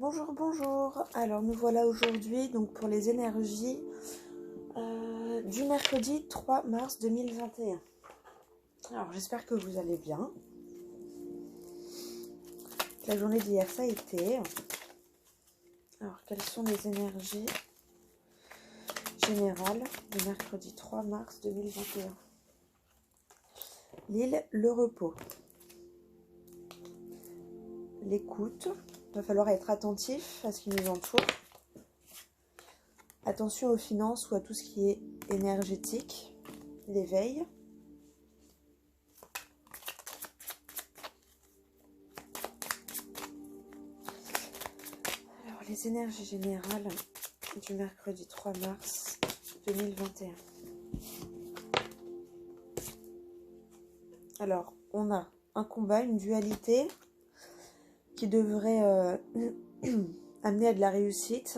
Bonjour, bonjour. Alors nous voilà aujourd'hui donc pour les énergies du mercredi 3 mars 2021. Alors j'espère que vous allez bien. La journée d'hier ça a été. Alors quelles sont les énergies générales du mercredi 3 mars 2021? L'île, le repos. L'écoute. Il va falloir être attentif à ce qui nous entoure. Attention aux finances ou à tout ce qui est énergétique. L'éveil. Alors les énergies générales du mercredi 3 mars 2021. Alors on a un combat, une dualité qui devrait amener à de la réussite,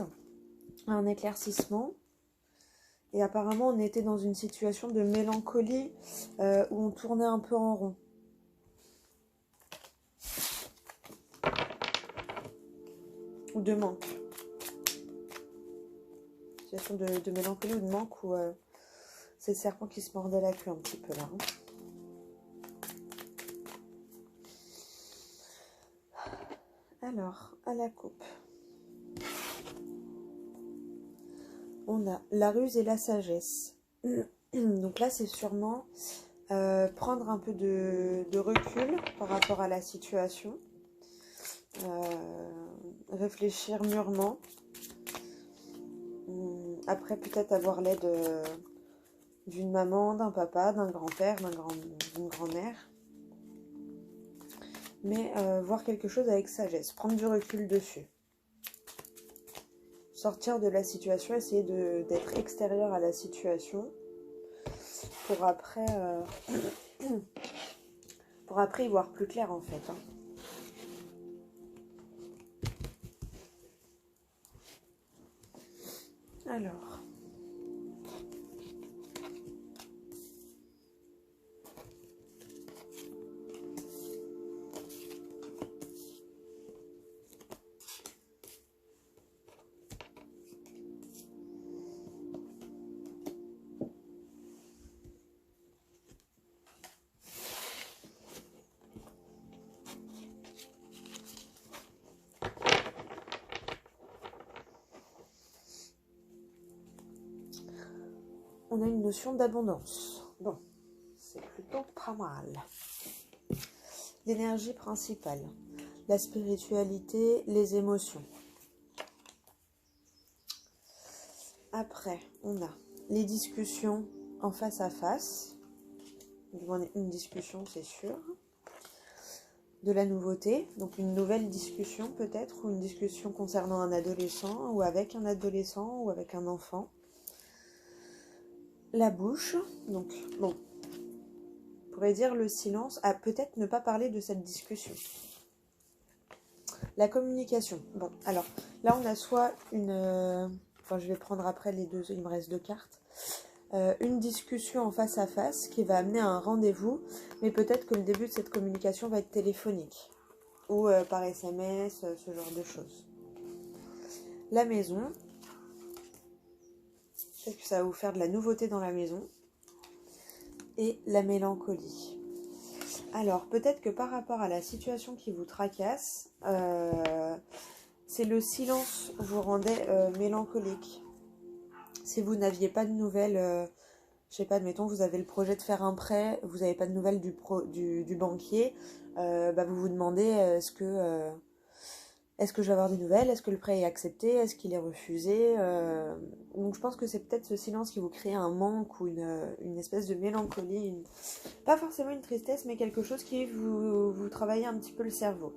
à un éclaircissement. Et apparemment, on était dans une situation de mélancolie où on tournait un peu en rond. Ou de manque. Situation de mélancolie ou de manque où c'est le serpent qui se mordait la queue un petit peu là. Alors, à la coupe. On a la ruse et la sagesse. Donc là, c'est sûrement prendre un peu de recul par rapport à la situation. Réfléchir mûrement. Après, peut-être avoir l'aide d'une maman, d'un papa, d'un grand-père, d'une grand-mère. Mais voir quelque chose avec sagesse. Prendre du recul dessus. Sortir de la situation, essayer d'être extérieur à la situation pour après y voir plus clair en fait. Alors, on a une notion d'abondance. Bon, c'est plutôt pas mal. L'énergie principale, la spiritualité, les émotions. Après, on a les discussions en face à face. Une discussion, c'est sûr. De la nouveauté, donc une nouvelle discussion peut-être, ou une discussion concernant un adolescent, ou avec un adolescent, ou avec un enfant. La bouche, donc bon, on pourrait dire le silence, peut-être ne pas parler de cette discussion. La communication, bon, alors là on a soit je vais prendre après les deux, il me reste 2 cartes. Une discussion en face à face qui va amener à un rendez-vous, mais peut-être que le début de cette communication va être téléphonique ou par SMS, ce genre de choses. La maison, peut-être que ça va vous faire de la nouveauté dans la maison. Et la mélancolie. Alors, peut-être que par rapport à la situation qui vous tracasse, c'est le silence vous rendait mélancolique. Si vous n'aviez pas de nouvelles, je sais pas, admettons, vous avez le projet de faire un prêt, vous n'avez pas de nouvelles du banquier, vous vous demandez est-ce que je vais avoir des nouvelles, est-ce que le prêt est accepté, est-ce qu'il est refusé, donc je pense que c'est peut-être ce silence qui vous crée un manque ou une espèce de mélancolie, pas forcément une tristesse, mais quelque chose qui vous travaille un petit peu le cerveau.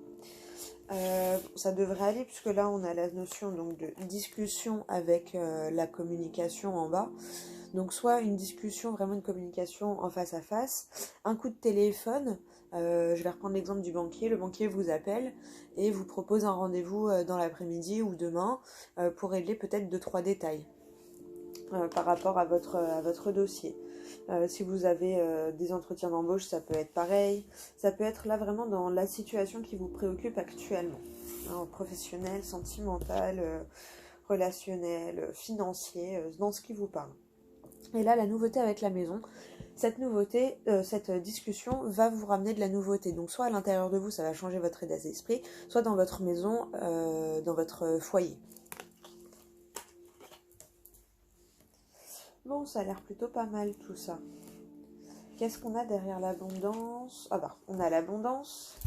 Ça devrait aller puisque là on a la notion donc de discussion avec la communication en bas. Donc soit une discussion, vraiment une communication en face à face, un coup de téléphone, je vais reprendre l'exemple du banquier, le banquier vous appelle et vous propose un rendez-vous dans l'après-midi ou demain pour régler peut-être 2-3 détails par rapport à votre dossier. Si vous avez des entretiens d'embauche, ça peut être pareil. Ça peut être là vraiment dans la situation qui vous préoccupe actuellement. Hein, professionnel, sentimental, relationnel, financier, dans ce qui vous parle. Et là, la nouveauté avec la maison, cette nouveauté, cette discussion va vous ramener de la nouveauté. Donc soit à l'intérieur de vous, ça va changer votre état d'esprit, soit dans votre maison, dans votre foyer. Bon, ça a l'air plutôt pas mal tout ça. Qu'est-ce qu'on a derrière l'abondance? Ah bah, on a l'abondance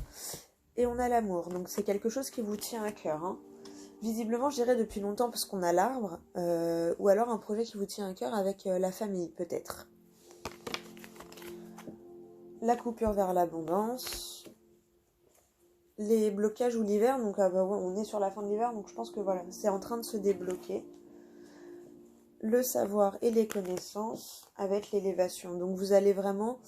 et on a l'amour. Donc c'est quelque chose qui vous tient à cœur. Hein. Visiblement, je dirais depuis longtemps parce qu'on a l'arbre, ou alors un projet qui vous tient à cœur avec la famille, peut-être. La coupure vers l'abondance, les blocages ou l'hiver, donc bah ouais, on est sur la fin de l'hiver, donc je pense que voilà, c'est en train de se débloquer. Le savoir et les connaissances avec l'élévation. Donc vous allez vraiment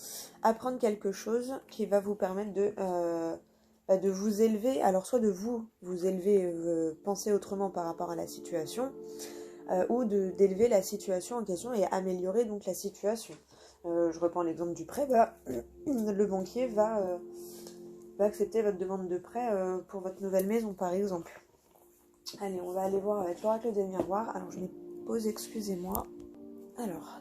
apprendre quelque chose qui va vous permettre de vous élever, alors soit de vous élever, penser autrement par rapport à la situation, ou d'élever la situation en question et améliorer donc la situation. Je reprends l'exemple du prêt, le banquier va accepter votre demande de prêt pour votre nouvelle maison par exemple. Allez, on va aller voir avec l'oracle des miroirs. Alors je mets pause, excusez-moi. Alors,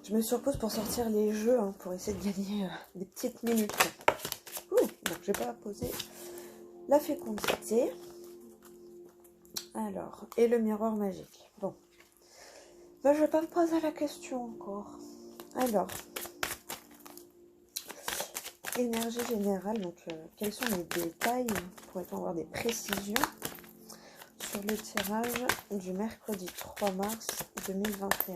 je me surpose pour sortir les jeux, hein, pour essayer de gagner des petites minutes. Donc je vais pas poser la fécondité. Alors, et le miroir magique. Bon. Ben, je vais pas me poser la question encore. Alors, énergie générale, donc quels sont les détails? Pourrait-on avoir des précisions sur le tirage du mercredi 3 mars 2021?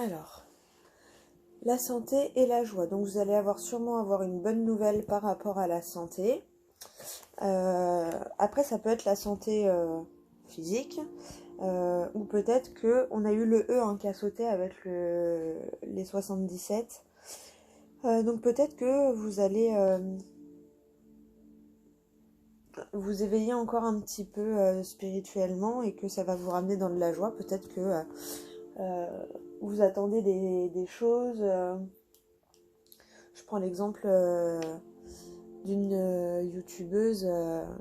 Alors, la santé et la joie. Donc vous allez sûrement avoir une bonne nouvelle par rapport à la santé. Après, ça peut être la santé physique. Ou peut-être qu'on a eu le E hein, qui a sauté avec les 77. Donc peut-être que vous allez vous éveiller encore un petit peu spirituellement et que ça va vous ramener dans de la joie. Peut-être que vous attendez des choses. Je prends l'exemple d'une youtubeuse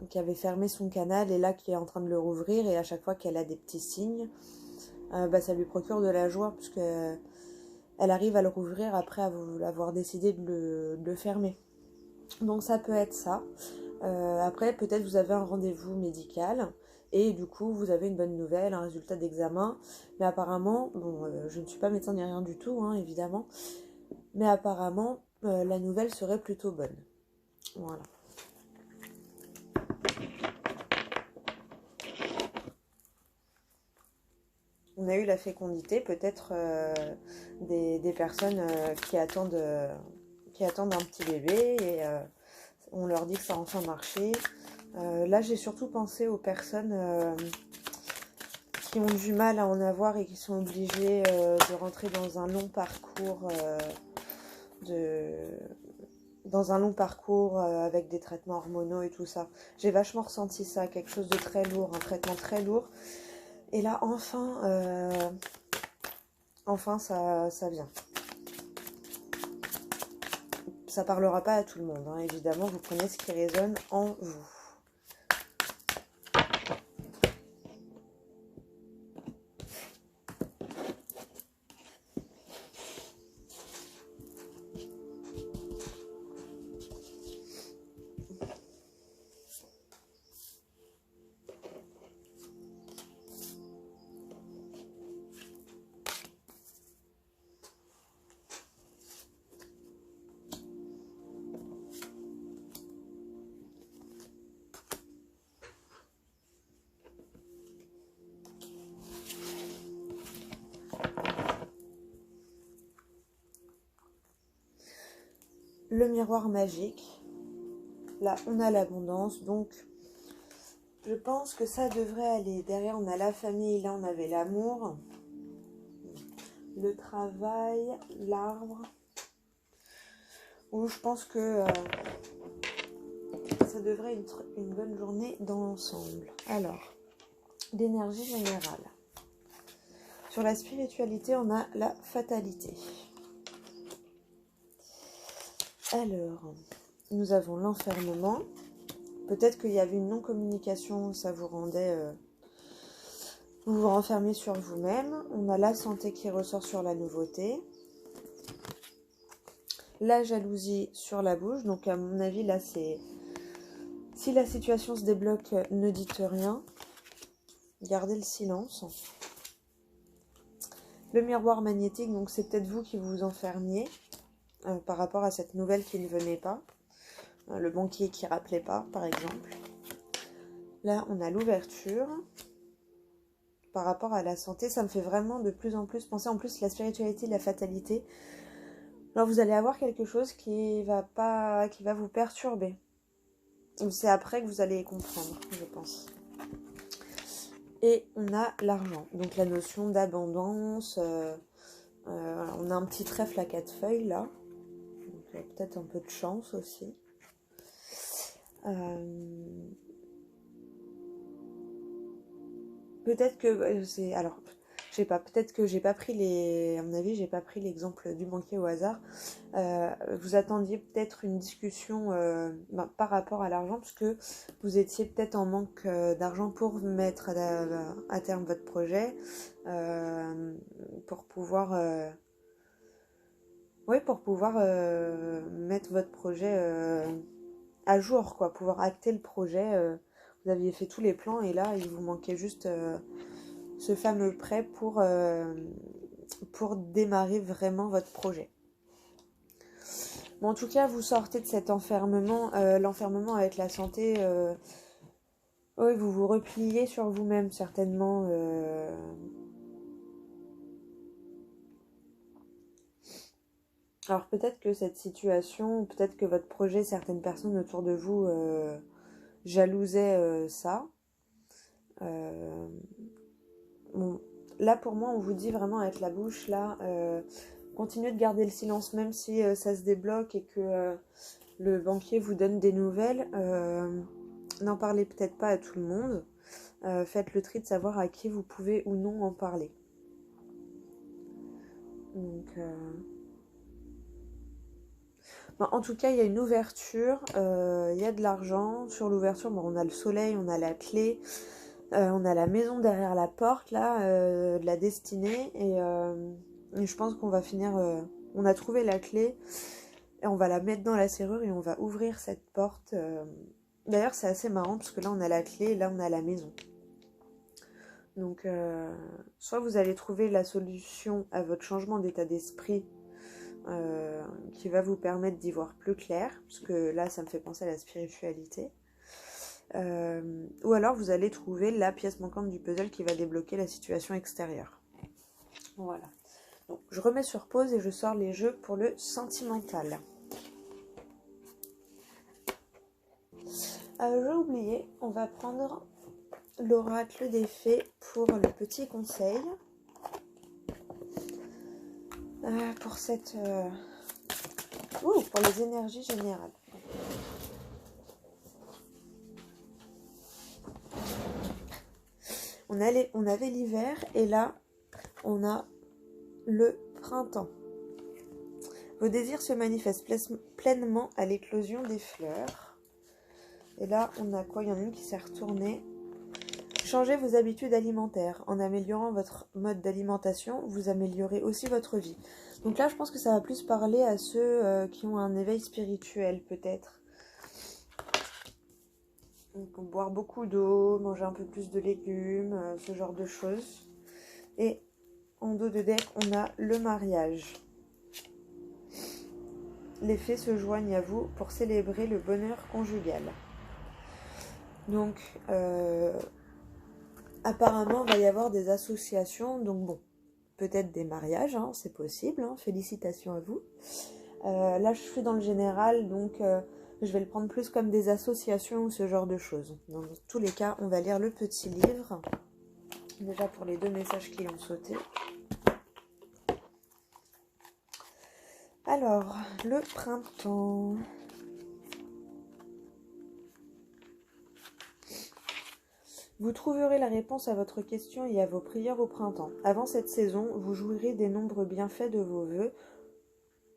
qui avait fermé son canal et là qui est en train de le rouvrir, et à chaque fois qu'elle a des petits signes, ça lui procure de la joie puisque elle arrive à le rouvrir après avoir décidé de le fermer. Donc ça peut être ça. Après peut-être vous avez un rendez-vous médical et du coup vous avez une bonne nouvelle, un résultat d'examen, mais apparemment, bon je ne suis pas médecin ni rien du tout hein, évidemment, mais apparemment la nouvelle serait plutôt bonne. Voilà. On a eu la fécondité, peut-être des personnes qui attendent un petit bébé et on leur dit que ça a enfin marché. Là, j'ai surtout pensé aux personnes qui ont du mal à en avoir et qui sont obligées de rentrer dans un long parcours avec des traitements hormonaux et tout ça. J'ai vachement ressenti ça, quelque chose de très lourd, un traitement très lourd. Et là, enfin ça vient. Ça parlera pas à tout le monde, hein, évidemment, vous prenez ce qui résonne en vous. Le miroir magique. Là, on a l'abondance, donc Je pense que ça devrait aller. Derrière, on a la famille, là, on avait l'amour, le travail, l'arbre. Où je pense que ça devrait être une bonne journée dans l'ensemble. Alors, l'énergie générale. Sur la spiritualité, on a la fatalité. Alors, nous avons l'enfermement. Peut-être qu'il y avait une non-communication, ça vous rendait... vous vous renfermez sur vous-même. On a la santé qui ressort sur la nouveauté. La jalousie sur la bouche. Donc à mon avis, là, c'est... Si la situation se débloque, ne dites rien. Gardez le silence. Le miroir magnétique, donc c'est peut-être vous qui vous enfermiez par rapport à cette nouvelle qui ne venait pas. Le banquier qui rappelait pas, par exemple. Là, on a l'ouverture. Par rapport à la santé, ça me fait vraiment de plus en plus penser, en plus, la spiritualité, la fatalité. Alors, vous allez avoir quelque chose qui va vous perturber. C'est après que vous allez comprendre, je pense. Et on a l'argent, donc la notion d'abondance. On a un petit trèfle à 4 feuilles, là. Donc, peut-être un peu de chance aussi. Peut-être que c'est... Alors, je sais pas, peut-être que j'ai pas pris à mon avis, j'ai pas pris l'exemple du banquier au hasard. Vous attendiez peut-être une discussion par rapport à l'argent, parce que vous étiez peut-être en manque d'argent pour mettre à terme votre projet, pour pouvoir... mettre votre projet à jour, quoi, pouvoir acter le projet. Vous aviez fait tous les plans et là, il vous manquait juste ce fameux prêt pour démarrer vraiment votre projet. Bon, en tout cas, vous sortez de cet enfermement, l'enfermement avec la santé. Oui, vous vous repliez sur vous-même, certainement. Alors peut-être que cette situation, peut-être que votre projet, certaines personnes autour de vous jalousaient ça. Bon, là pour moi, on vous dit vraiment avec la bouche, là, continuez de garder le silence, même si ça se débloque et que le banquier vous donne des nouvelles. N'en parlez peut-être pas à tout le monde. Faites le tri de savoir à qui vous pouvez ou non en parler. Donc... Bon, en tout cas, il y a une ouverture, il y a de l'argent. Sur l'ouverture, bon, on a le soleil, on a la clé, on a la maison derrière la porte, là, de la destinée. Et je pense qu'on va finir... on a trouvé la clé, et on va la mettre dans la serrure et on va ouvrir cette porte. D'ailleurs, c'est assez marrant, parce que là, on a la clé et là, on a la maison. Donc, soit vous allez trouver la solution à votre changement d'état d'esprit, qui va vous permettre d'y voir plus clair, parce que là ça me fait penser à la spiritualité, ou alors vous allez trouver la pièce manquante du puzzle qui va débloquer la situation extérieure. Voilà, donc je remets sur pause et je sors les jeux pour le sentimental. J'ai oublié, on va prendre l'oracle des fées pour le petit conseil. Pour cette... pour les énergies générales. On avait l'hiver et là, on a le printemps. Vos désirs se manifestent pleinement à l'éclosion des fleurs. Et là, on a quoi? Il y en a une qui s'est retournée. Changez vos habitudes alimentaires. En améliorant votre mode d'alimentation, vous améliorez aussi votre vie. Donc là, je pense que ça va plus parler à ceux qui ont un éveil spirituel, peut-être. Donc, boire beaucoup d'eau, manger un peu plus de légumes, ce genre de choses. Et en dos de deck, on a le mariage. Les fées se joignent à vous pour célébrer le bonheur conjugal. Donc, apparemment, il va y avoir des associations. Donc bon, peut-être des mariages, hein, c'est possible. Hein, félicitations à vous. Là, je suis dans le général, donc Je vais le prendre plus comme des associations ou ce genre de choses. Dans tous les cas, on va lire le petit livre. Déjà pour les 2 messages qui ont sauté. Alors, le printemps. Vous trouverez la réponse à votre question et à vos prières au printemps. Avant cette saison, vous jouirez des nombreux bienfaits de vos vœux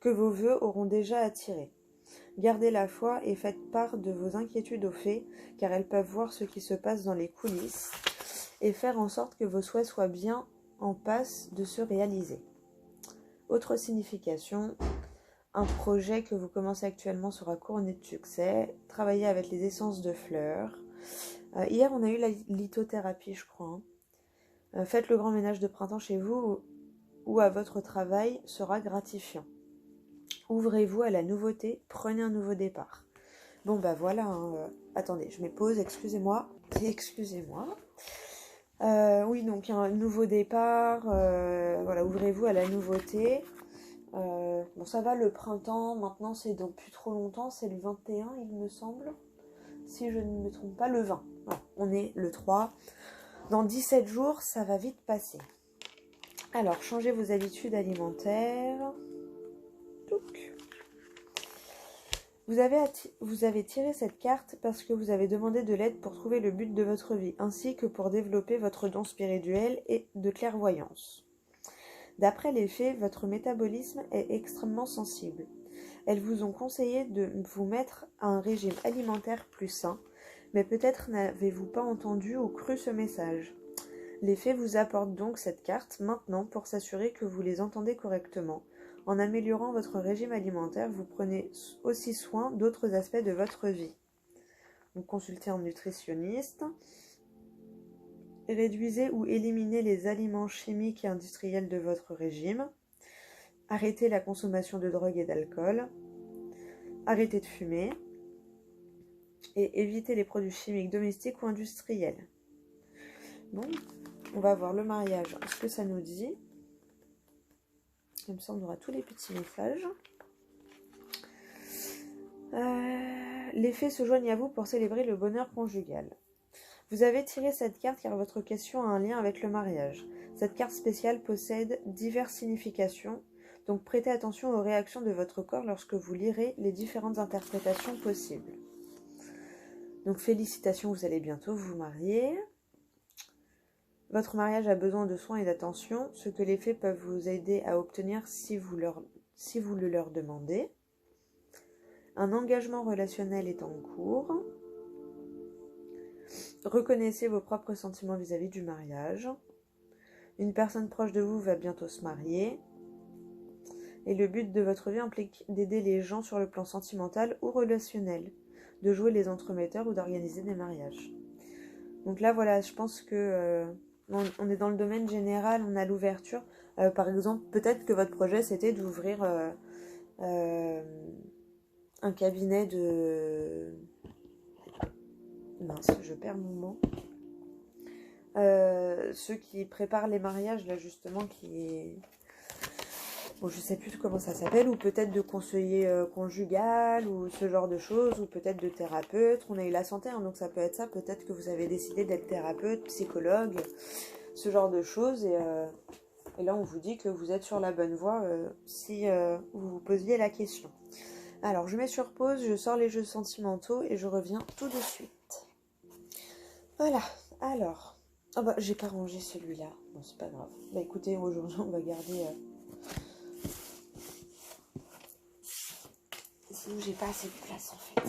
que vos vœux auront déjà attirés. Gardez la foi et faites part de vos inquiétudes aux fées, car elles peuvent voir ce qui se passe dans les coulisses et faire en sorte que vos souhaits soient bien en passe de se réaliser. Autre signification, un projet que vous commencez actuellement sera couronné de succès. Travaillez avec les essences de fleurs. Hier, on a eu la lithothérapie, je crois. Faites le grand ménage de printemps chez vous ou à votre travail sera gratifiant. Ouvrez-vous à la nouveauté, prenez un nouveau départ. Bon, bah voilà. Attendez, je mets pause, excusez-moi. Excusez-moi. Oui, donc un nouveau départ. Voilà, ouvrez-vous à la nouveauté. Bon, ça va, le printemps, maintenant, c'est dans plus trop longtemps. C'est le 21, il me semble. Si je ne me trompe pas, le 20. Voilà, on est le 3. Dans 17 jours, ça va vite passer. Alors, changez vos habitudes alimentaires. Touc. Vous avez tiré cette carte parce que vous avez demandé de l'aide pour trouver le but de votre vie, ainsi que pour développer votre don spirituel et de clairvoyance. D'après les faits, votre métabolisme est extrêmement sensible. Elles vous ont conseillé de vous mettre à un régime alimentaire plus sain, mais peut-être n'avez-vous pas entendu ou cru ce message. Les faits vous apportent donc cette carte maintenant pour s'assurer que vous les entendez correctement. En améliorant votre régime alimentaire, vous prenez aussi soin d'autres aspects de votre vie. Donc, consultez un nutritionniste. Réduisez ou éliminez les aliments chimiques et industriels de votre régime. Arrêtez la consommation de drogue et d'alcool. Arrêtez de fumer. Et évitez les produits chimiques domestiques ou industriels. Bon, on va voir le mariage, ce que ça nous dit. Comme ça, on aura tous les petits messages. Les fées se joignent à vous pour célébrer le bonheur conjugal. Vous avez tiré cette carte car votre question a un lien avec le mariage. Cette carte spéciale possède diverses significations, donc prêtez attention aux réactions de votre corps lorsque vous lirez les différentes interprétations possibles. Donc félicitations, vous allez bientôt vous marier. Votre mariage a besoin de soins et d'attention, ce que les fées peuvent vous aider à obtenir si vous le leur demandez. Un engagement relationnel est en cours. Reconnaissez vos propres sentiments vis-à-vis du mariage. Une personne proche de vous va bientôt se marier. Et le but de votre vie implique d'aider les gens sur le plan sentimental ou relationnel, de jouer les entremetteurs ou d'organiser des mariages. Donc là, voilà, je pense que on est dans le domaine général, on a l'ouverture. Par exemple, peut-être que votre projet, c'était d'ouvrir un cabinet de... Mince, je perds mon mot. Ceux qui préparent les mariages, là, justement, qui... Bon, je sais plus comment ça s'appelle, ou peut-être de conseiller conjugal, ou ce genre de choses, ou peut-être de thérapeute. On a eu la santé, hein, donc ça peut être ça. Peut-être que vous avez décidé d'être thérapeute, psychologue, ce genre de choses. Et là, on vous dit que vous êtes sur la bonne voie si vous vous posiez la question. Alors, je mets sur pause, je sors les jeux sentimentaux et je reviens tout de suite. Voilà, alors... Oh bah, j'ai pas rangé celui-là. Bon, c'est pas grave. Bah écoutez, aujourd'hui, on va garder... Sinon, j'ai pas assez de place, en fait.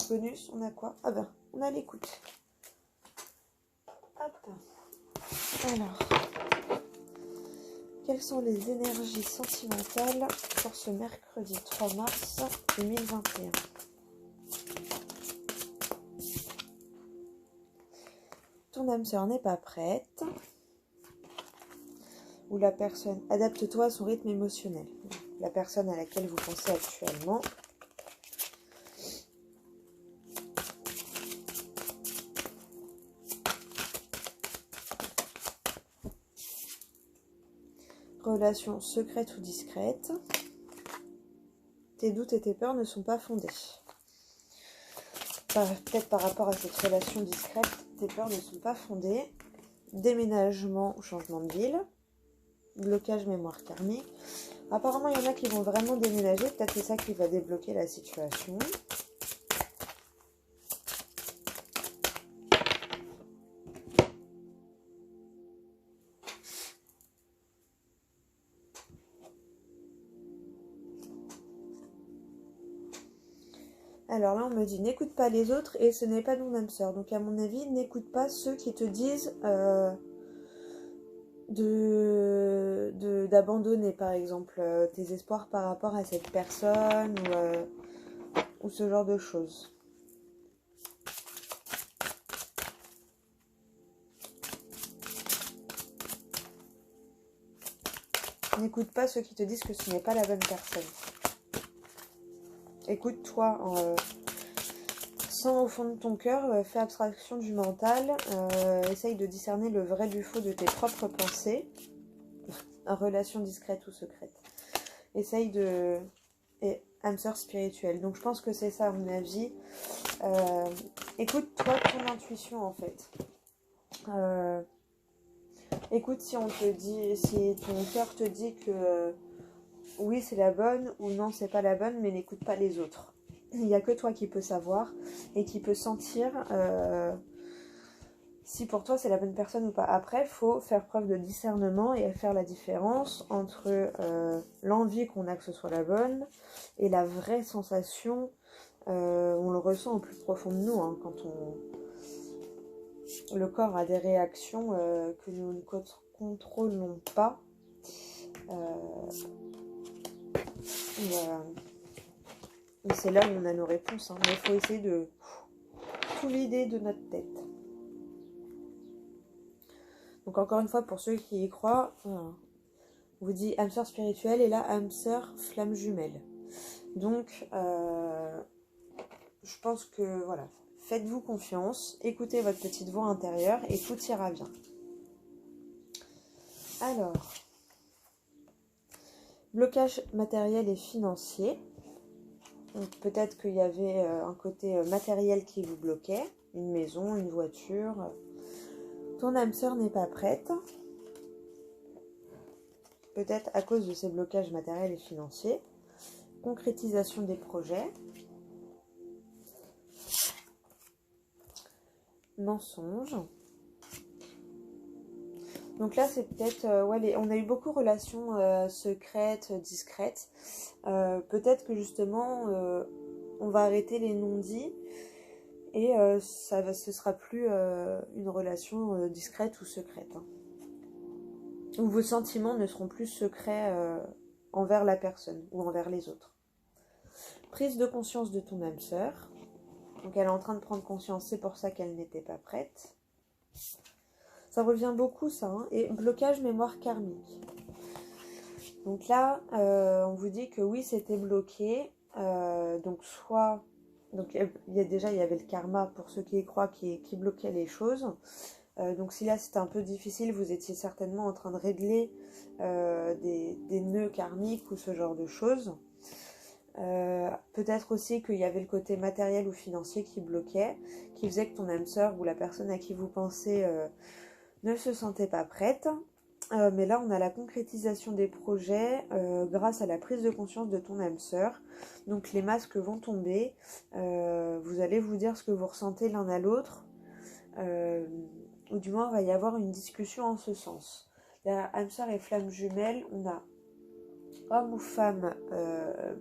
Bonus, on a quoi? Ah ben, on a l'écoute. Hop. Alors... Quelles sont les énergies sentimentales pour ce mercredi 3 mars 2021? Ton âme sœur n'est pas prête. Ou la personne, adapte-toi à son rythme émotionnel. La personne à laquelle vous pensez actuellement. Relation secrète ou discrète. Tes doutes et tes peurs ne sont pas fondés. Peut-être par rapport à cette relation discrète, tes peurs ne sont pas fondées. Déménagement ou changement de ville. Blocage mémoire karmique. Apparemment, il y en a qui vont vraiment déménager. Peut-être que c'est ça qui va débloquer la situation. Alors là, on me dit, n'écoute pas les autres et ce n'est pas ton âme sœur. Donc à mon avis, n'écoute pas ceux qui te disent d'abandonner, par exemple, tes espoirs par rapport à cette personne ou ce genre de choses. N'écoute pas ceux qui te disent que ce n'est pas la bonne personne. Écoute-toi, sans au fond de ton cœur, fais abstraction du mental, essaye de discerner le vrai du faux de tes propres pensées, en relation discrète ou secrète. Essaye de... Et âme sœur spirituelle. Donc je pense que c'est ça à mon avis. Écoute-toi ton intuition en fait. Écoute si on te dit, si ton cœur te dit que oui c'est la bonne ou non c'est pas la bonne, mais n'écoute pas les autres. Il n'y a que toi qui peux savoir et qui peut sentir si pour toi c'est la bonne personne ou pas. Après, il faut faire preuve de discernement et faire la différence entre l'envie qu'on a que ce soit la bonne et la vraie sensation. On le ressent au plus profond de nous hein, quand le corps a des réactions que nous ne contrôlons pas. Et c'est là où on a nos réponses. Hein. Mais il faut essayer de tout vider de notre tête. Donc encore une fois, pour ceux qui y croient, on vous dit âme sœur spirituelle et là âme sœur flamme jumelle. Donc je pense que voilà, faites-vous confiance, écoutez votre petite voix intérieure et tout ira bien. Alors, blocage matériel et financier. Donc peut-être qu'il y avait un côté matériel qui vous bloquait, une maison, une voiture. Ton âme sœur n'est pas prête. Peut-être à cause de ces blocages matériels et financiers. Concrétisation des projets. Mensonge. Donc là, c'est peut-être... on a eu beaucoup de relations secrètes, discrètes. Peut-être que justement, on va arrêter les non-dits. Et ce sera plus une relation discrète ou secrète. Hein. Où vos sentiments ne seront plus secrets envers la personne ou envers les autres. Prise de conscience de ton âme sœur. Donc elle est en train de prendre conscience, c'est pour ça qu'elle n'était pas prête. Ça revient beaucoup ça. Hein. Et blocage mémoire karmique. Donc là, on vous dit que oui, c'était bloqué. Donc soit... Donc il y avait le karma pour ceux qui y croient qui bloquait les choses. Donc si là c'était un peu difficile, vous étiez certainement en train de régler des nœuds karmiques ou ce genre de choses. Peut-être aussi qu'il y avait le côté matériel ou financier qui bloquait, qui faisait que ton âme sœur ou la personne à qui vous pensez ne se sentait pas prête. Mais là on a la concrétisation des projets grâce à la prise de conscience de ton âme sœur. Donc les masques vont tomber, vous allez vous dire ce que vous ressentez l'un à l'autre, ou du moins il va y avoir une discussion en ce sens. La âme sœur et flamme jumelle, on a homme ou femme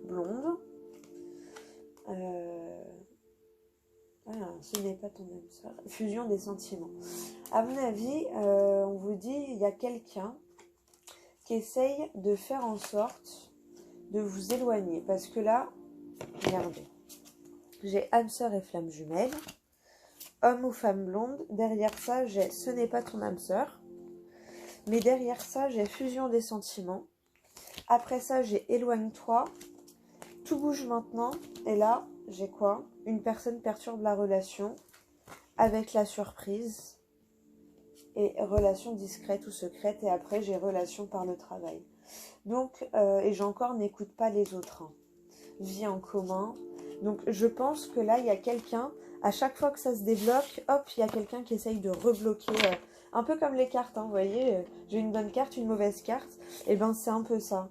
blonde. Ce n'est pas ton âme sœur. Fusion des sentiments. À mon avis, on vous dit, il y a quelqu'un qui essaye de faire en sorte de vous éloigner. Parce que là, regardez, j'ai âme sœur et flamme jumelle. Homme ou femme blonde. Derrière ça, j'ai ce n'est pas ton âme sœur. Mais derrière ça, j'ai fusion des sentiments. Après ça, j'ai éloigne-toi. Tout bouge maintenant. Et là, j'ai quoi? Une personne perturbe la relation avec la surprise. Et relation discrète ou secrète. Et après, j'ai relation par le travail. Donc, et j'ai encore n'écoute pas les autres. Hein. vie en commun. Donc je pense que là, il y a quelqu'un, à chaque fois que ça se débloque, hop, il y a quelqu'un qui essaye de rebloquer, un peu comme les cartes, hein, vous voyez, j'ai une bonne carte, une mauvaise carte, et ben c'est un peu ça.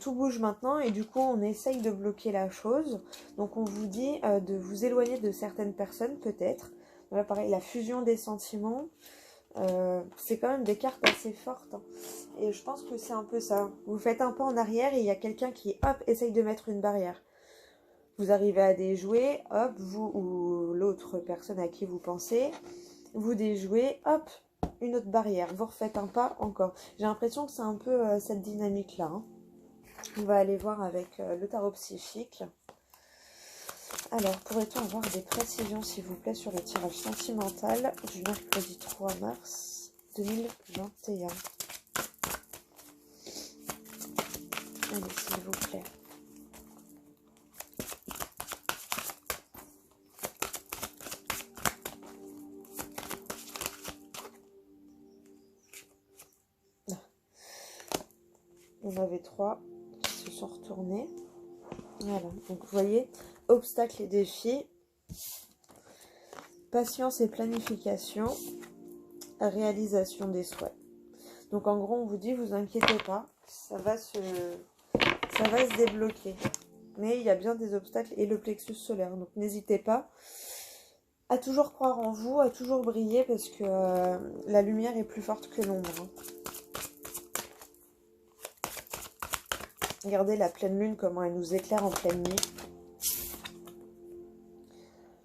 Tout bouge maintenant et du coup on essaye de bloquer la chose. Donc on vous dit de vous éloigner de certaines personnes peut-être. Là pareil, la fusion des sentiments, c'est quand même des cartes assez fortes, hein. Et je pense que c'est un peu ça. Vous faites un pas en arrière et il y a quelqu'un qui, hop, essaye de mettre une barrière. Vous arrivez à déjouer, hop, vous ou l'autre personne à qui vous pensez, vous déjouez, hop, une autre barrière. Vous refaites un pas encore. J'ai l'impression que c'est un peu cette dynamique-là, hein. On va aller voir avec le tarot psychique. Alors, pourrait-on avoir des précisions, s'il vous plaît, sur le tirage sentimental du mercredi 3 mars 2021? Allez, s'il vous plaît. On avait 3 qui se sont retournés. Voilà, donc vous voyez, obstacles et défis, patience et planification, réalisation des souhaits. Donc en gros, on vous dit, vous inquiétez pas, ça va se débloquer. Mais il y a bien des obstacles et le plexus solaire. Donc n'hésitez pas à toujours croire en vous, à toujours briller parce que la lumière est plus forte que l'ombre, hein. Regardez la pleine lune, comment elle nous éclaire en pleine nuit.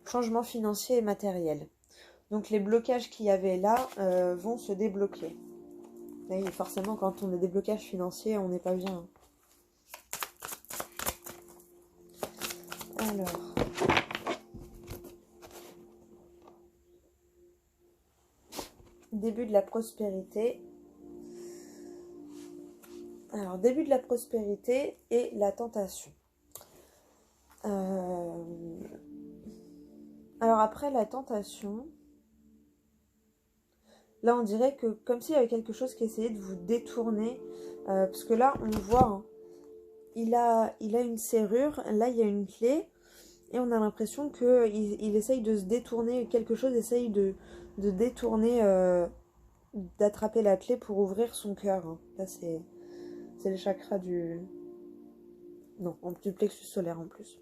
Changement financier et matériel. Donc les blocages qu'il y avait là vont se débloquer. Et forcément, quand on a des blocages financiers, on n'est pas bien. Alors, début de la prospérité. Alors, début de la prospérité et la tentation. Alors après la tentation, là on dirait que comme s'il y avait quelque chose qui essayait de vous détourner, parce que là on voit, hein, il a une serrure, là il y a une clé, et on a l'impression qu'il essaye de se détourner, quelque chose essaye de détourner, d'attraper la clé pour ouvrir son cœur, hein. Là c'est le chakra du... Non, du plexus solaire en plus.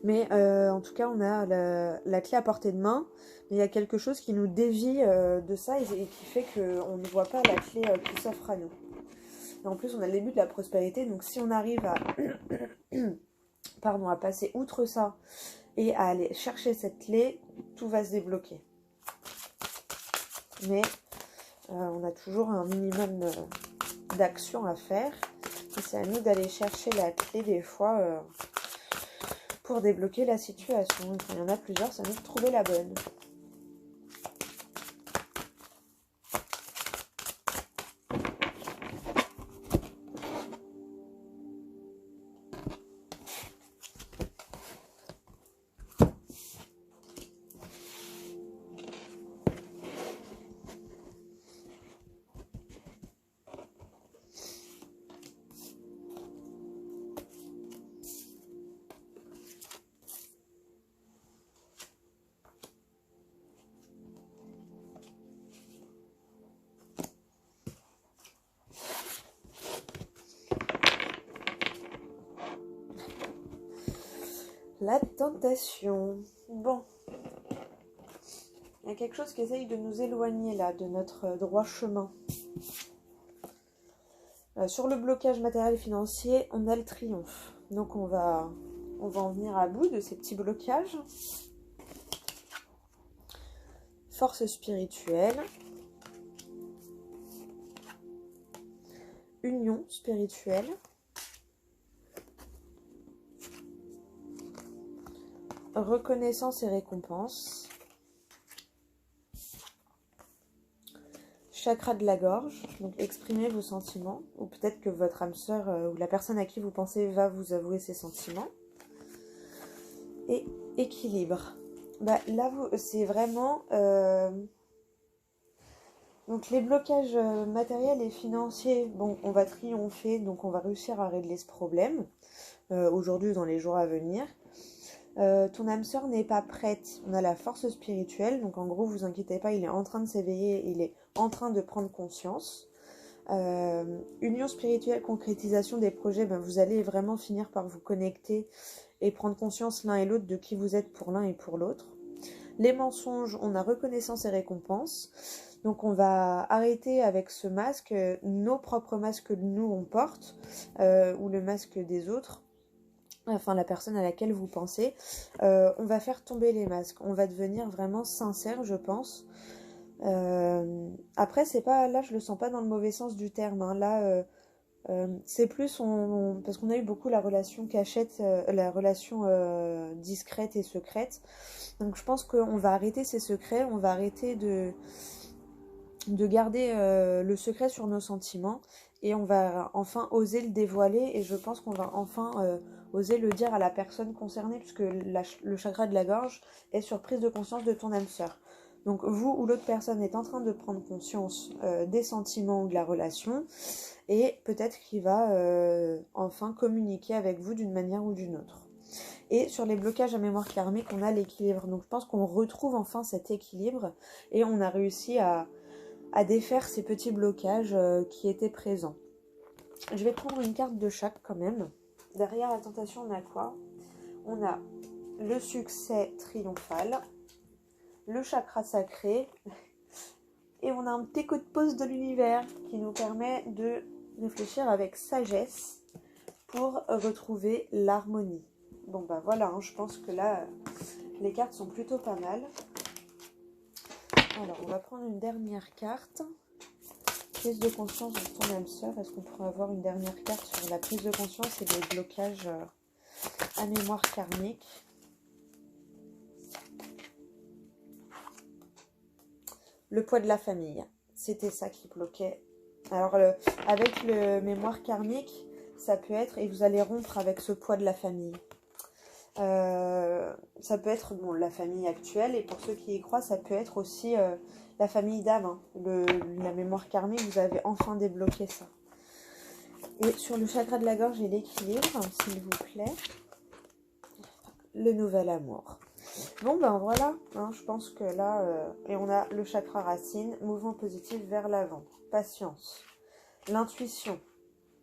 Mais en tout cas, on a la clé à portée de main. Mais il y a quelque chose qui nous dévie de ça et qui fait qu'on ne voit pas la clé qui s'offre à nous. Et en plus, on a le début de la prospérité. Donc si on arrive à, pardon, à passer outre ça et à aller chercher cette clé, tout va se débloquer. Mais on a toujours un minimum d'action à faire. Et c'est à nous d'aller chercher la clé des fois... pour débloquer la situation. Quand il y en a plusieurs, ça nous de trouver la bonne. La tentation. Bon. Il y a quelque chose qui essaye de nous éloigner là, de notre droit chemin. Sur le blocage matériel et financier, on a le triomphe. Donc on va en venir à bout de ces petits blocages. Force spirituelle. Union spirituelle. Reconnaissance et récompense. Chakra de la gorge, donc exprimez vos sentiments, ou peut-être que votre âme sœur ou la personne à qui vous pensez va vous avouer ses sentiments. Et équilibre. Bah, là, c'est vraiment... Donc les blocages matériels et financiers, bon, on va triompher, donc on va réussir à régler ce problème aujourd'hui ou dans les jours à venir. Ton âme sœur n'est pas prête. On a la force spirituelle, donc en gros, vous inquiétez pas, il est en train de s'éveiller, il est en train de prendre conscience. Union spirituelle, concrétisation des projets, ben, vous allez vraiment finir par vous connecter et prendre conscience l'un et l'autre de qui vous êtes pour l'un et pour l'autre. Les mensonges, on a reconnaissance et récompense. Donc on va arrêter avec ce masque, nos propres masques que nous on porte, ou le masque des autres, enfin la personne à laquelle vous pensez. On va faire tomber les masques, on va devenir vraiment sincère, je pense. Après, c'est pas, là je le sens pas dans le mauvais sens du terme, hein. Là c'est plus parce qu'on a eu beaucoup la relation cachette, la relation discrète et secrète. Donc je pense qu'on va arrêter ces secrets, on va arrêter de garder le secret sur nos sentiments et on va enfin oser le dévoiler et je pense qu'on va enfin oser le dire à la personne concernée puisque le chakra de la gorge est sur prise de conscience de ton âme sœur. Donc vous ou l'autre personne est en train de prendre conscience des sentiments ou de la relation et peut-être qu'il va enfin communiquer avec vous d'une manière ou d'une autre. Et sur les blocages à mémoire karmique, on a l'équilibre. Donc je pense qu'on retrouve enfin cet équilibre et on a réussi à défaire ces petits blocages qui étaient présents. Je vais prendre une carte de chaque quand même. Derrière la tentation, on a quoi? On a le succès triomphal, le chakra sacré, et on a un petit coup de pouce de l'univers qui nous permet de réfléchir avec sagesse pour retrouver l'harmonie. Bon bah voilà, hein, je pense que là, les cartes sont plutôt pas mal. Alors, on va prendre une dernière carte. Prise de conscience de ton âme sœur. Est-ce qu'on pourrait avoir une dernière carte sur la prise de conscience et les blocages à mémoire karmique? Le poids de la famille. C'était ça qui bloquait. Alors, avec le mémoire karmique, ça peut être, et vous allez rompre avec ce poids de la famille. Ça peut être bon, la famille actuelle, et pour ceux qui y croient, ça peut être aussi la famille d'âme. Hein. La mémoire karmique, vous avez enfin débloqué ça. Et sur le chakra de la gorge et l'équilibre, s'il vous plaît, le nouvel amour. Bon ben voilà, hein, je pense que là, et on a le chakra racine, mouvement positif vers l'avant, patience, l'intuition,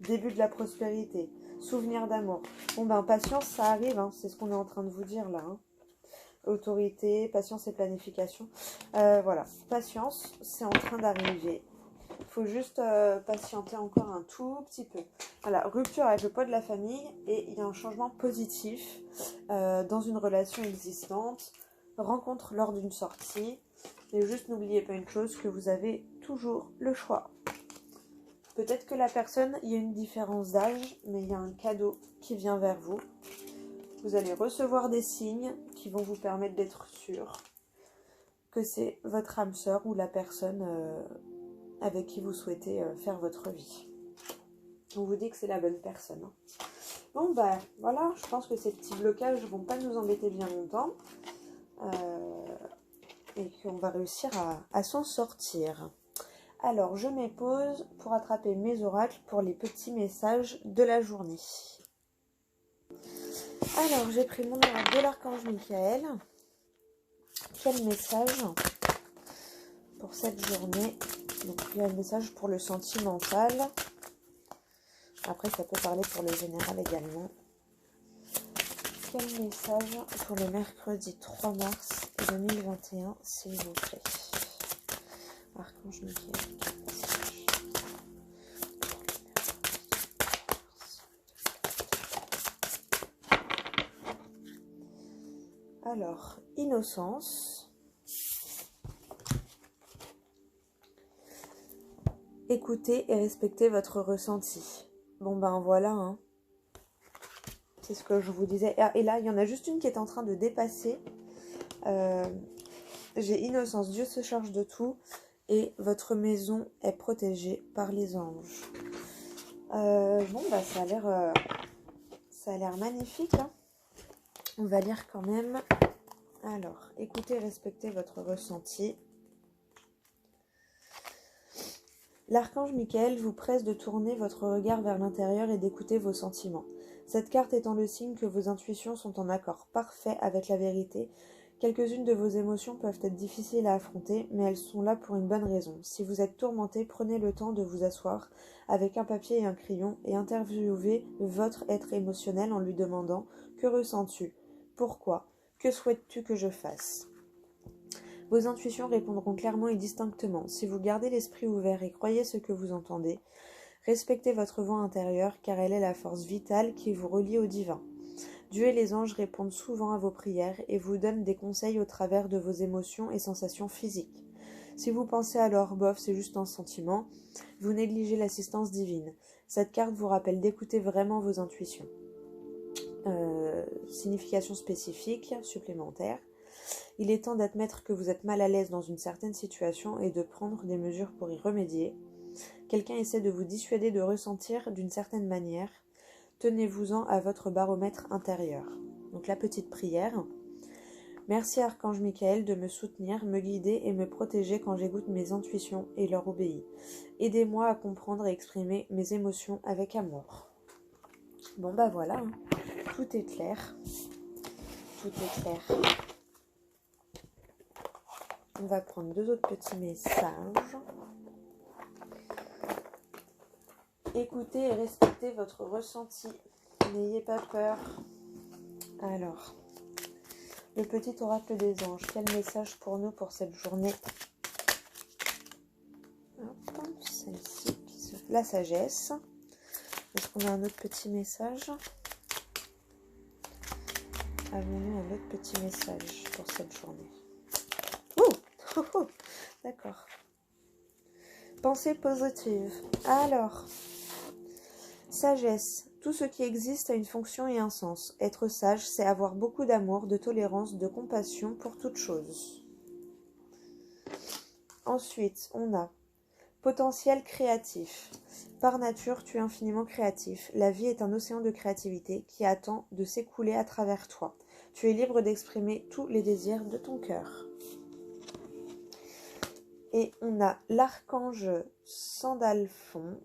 début de la prospérité, souvenir d'amour. Bon ben patience, ça arrive, hein, c'est ce qu'on est en train de vous dire là. Hein. Autorité, patience et planification. Voilà, patience, c'est en train d'arriver. Il faut juste patienter encore un tout petit peu. Voilà, rupture avec le poids de la famille et il y a un changement positif dans une relation existante. Rencontre lors d'une sortie. Et juste n'oubliez pas une chose, que vous avez toujours le choix. Peut-être que la personne, il y a une différence d'âge, mais il y a un cadeau qui vient vers vous. Vous allez recevoir des signes qui vont vous permettre d'être sûr que c'est votre âme sœur ou la personne avec qui vous souhaitez faire votre vie. On vous dit que c'est la bonne personne. Hein. Bon, bah voilà, je pense que ces petits blocages ne vont pas nous embêter bien longtemps. Et qu'on va réussir à s'en sortir. Alors, je mets pause pour attraper mes oracles pour les petits messages de la journée. Alors, j'ai pris mon oracle de l'archange Michael. Quel message pour cette journée? Donc, il y a un message pour le sentimental. Après, ça peut parler pour le général également. Quel message pour le mercredi 3 mars 2021, s'il vous plaît? Archange Michael. Alors, innocence. Écoutez et respectez votre ressenti. Bon ben voilà, hein. C'est ce que je vous disais. Et là, il y en a juste une qui est en train de dépasser. J'ai innocence, Dieu se charge de tout. Et votre maison est protégée par les anges. Bon, bah ça a l'air magnifique. Hein. On va lire quand même. Alors, écoutez, respectez votre ressenti. L'archange Michael vous presse de tourner votre regard vers l'intérieur et d'écouter vos sentiments. Cette carte étant le signe que vos intuitions sont en accord parfait avec la vérité, quelques-unes de vos émotions peuvent être difficiles à affronter, mais elles sont là pour une bonne raison. Si vous êtes tourmenté, prenez le temps de vous asseoir avec un papier et un crayon et interviewez votre être émotionnel en lui demandant « Que ressens-tu ? Pourquoi ? Que souhaites-tu que je fasse ?» Vos intuitions répondront clairement et distinctement. Si vous gardez l'esprit ouvert et croyez ce que vous entendez, respectez votre voix intérieure car elle est la force vitale qui vous relie au divin. Dieu et les anges répondent souvent à vos prières et vous donnent des conseils au travers de vos émotions et sensations physiques. Si vous pensez alors « bof, c'est juste un sentiment », vous négligez l'assistance divine. Cette carte vous rappelle d'écouter vraiment vos intuitions. Signification spécifique, supplémentaire. Il est temps d'admettre que vous êtes mal à l'aise dans une certaine situation et de prendre des mesures pour y remédier. Quelqu'un essaie de vous dissuader de ressentir d'une certaine manière. Tenez-vous-en à votre baromètre intérieur. Donc la petite prière. Merci Archange Michael de me soutenir, me guider et me protéger quand j'écoute mes intuitions et leur obéis. Aidez-moi à comprendre et exprimer mes émotions avec amour. Bon bah voilà, hein. Tout est clair. Tout est clair. On va prendre 2 autres petits messages. Écoutez et respectez votre ressenti. N'ayez pas peur. Alors, le petit oracle des anges. Quel message pour nous pour cette journée? Hop, celle-ci. La sagesse. Est-ce qu'on a un autre petit message? Avons-nous un autre petit message pour cette journée? D'accord. Pensée positive. Alors, sagesse. Tout ce qui existe a une fonction et un sens. Être sage, c'est avoir beaucoup d'amour, de tolérance, de compassion pour toute chose. Ensuite, on a potentiel créatif. Par nature, tu es infiniment créatif. La vie est un océan de créativité qui attend de s'écouler à travers toi. Tu es libre d'exprimer tous les désirs de ton cœur. Et on a l'archange Sandalphon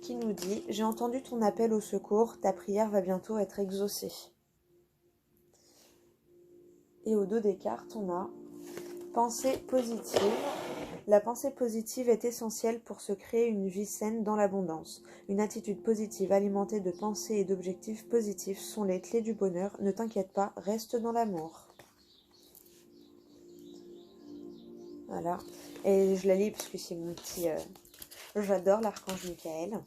qui nous dit « J'ai entendu ton appel au secours, ta prière va bientôt être exaucée. » Et au dos des cartes, on a pensée positive. La pensée positive est essentielle pour se créer une vie saine dans l'abondance. Une attitude positive alimentée de pensées et d'objectifs positifs sont les clés du bonheur. Ne t'inquiète pas, reste dans l'amour. Voilà. Et je la lis parce que c'est mon petit... J'adore l'archange Michael.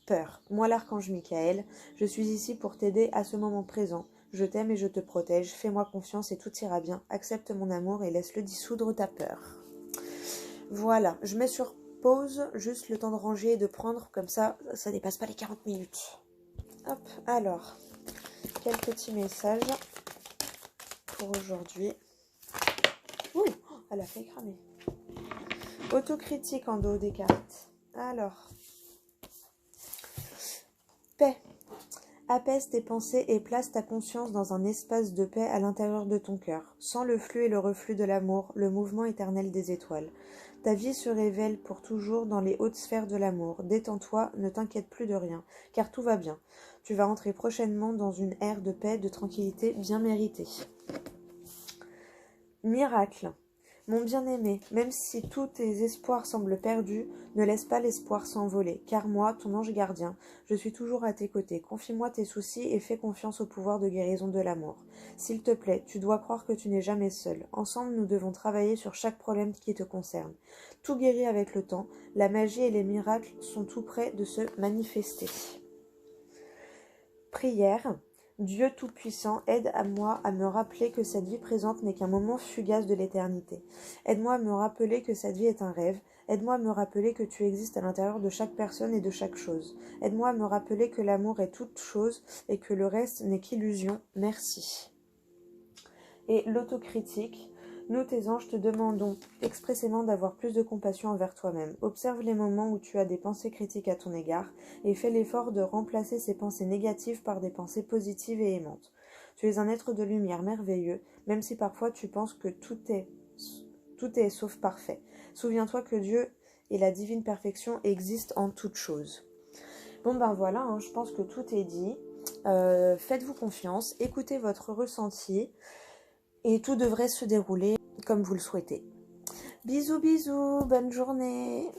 Peur. Moi, l'archange Michael, je suis ici pour t'aider à ce moment présent. Je t'aime et je te protège. Fais-moi confiance et tout ira bien. Accepte mon amour et laisse-le dissoudre ta peur. Voilà. Je mets sur pause juste le temps de ranger et de prendre. Comme ça dépasse pas les 40 minutes. Hop. Alors, quel petit message pour aujourd'hui. Ouh, elle a fait cramer. Autocritique en dos des cartes. Alors, paix. Apaise tes pensées et place ta conscience dans un espace de paix à l'intérieur de ton cœur. Sens le flux et le reflux de l'amour, le mouvement éternel des étoiles. Ta vie se révèle pour toujours dans les hautes sphères de l'amour. Détends-toi, ne t'inquiète plus de rien, car tout va bien. Tu vas entrer prochainement dans une ère de paix, de tranquillité bien méritée. Miracle. Mon bien-aimé, même si tous tes espoirs semblent perdus, ne laisse pas l'espoir s'envoler, car moi, ton ange gardien, je suis toujours à tes côtés. Confie-moi tes soucis et fais confiance au pouvoir de guérison de l'amour. S'il te plaît, tu dois croire que tu n'es jamais seul. Ensemble, nous devons travailler sur chaque problème qui te concerne. Tout guérit avec le temps, la magie et les miracles sont tout près de se manifester. Prière. Dieu Tout-Puissant, aide-moi à me rappeler que cette vie présente n'est qu'un moment fugace de l'éternité. Aide-moi à me rappeler que cette vie est un rêve. Aide-moi à me rappeler que tu existes à l'intérieur de chaque personne et de chaque chose. Aide-moi à me rappeler que l'amour est toute chose et que le reste n'est qu'illusion. Merci. Et l'autocritique. Nous, tes anges, te demandons expressément d'avoir plus de compassion envers toi-même. Observe les moments où tu as des pensées critiques à ton égard et fais l'effort de remplacer ces pensées négatives par des pensées positives et aimantes. Tu es un être de lumière merveilleux, même si parfois tu penses que tout est sauf parfait. Souviens-toi que Dieu et la divine perfection existe en toute chose. Bon ben voilà, hein, je pense que tout est dit. Faites-vous confiance, écoutez votre ressenti et tout devrait se dérouler comme vous le souhaitez. Bisous bisous, bonne journée.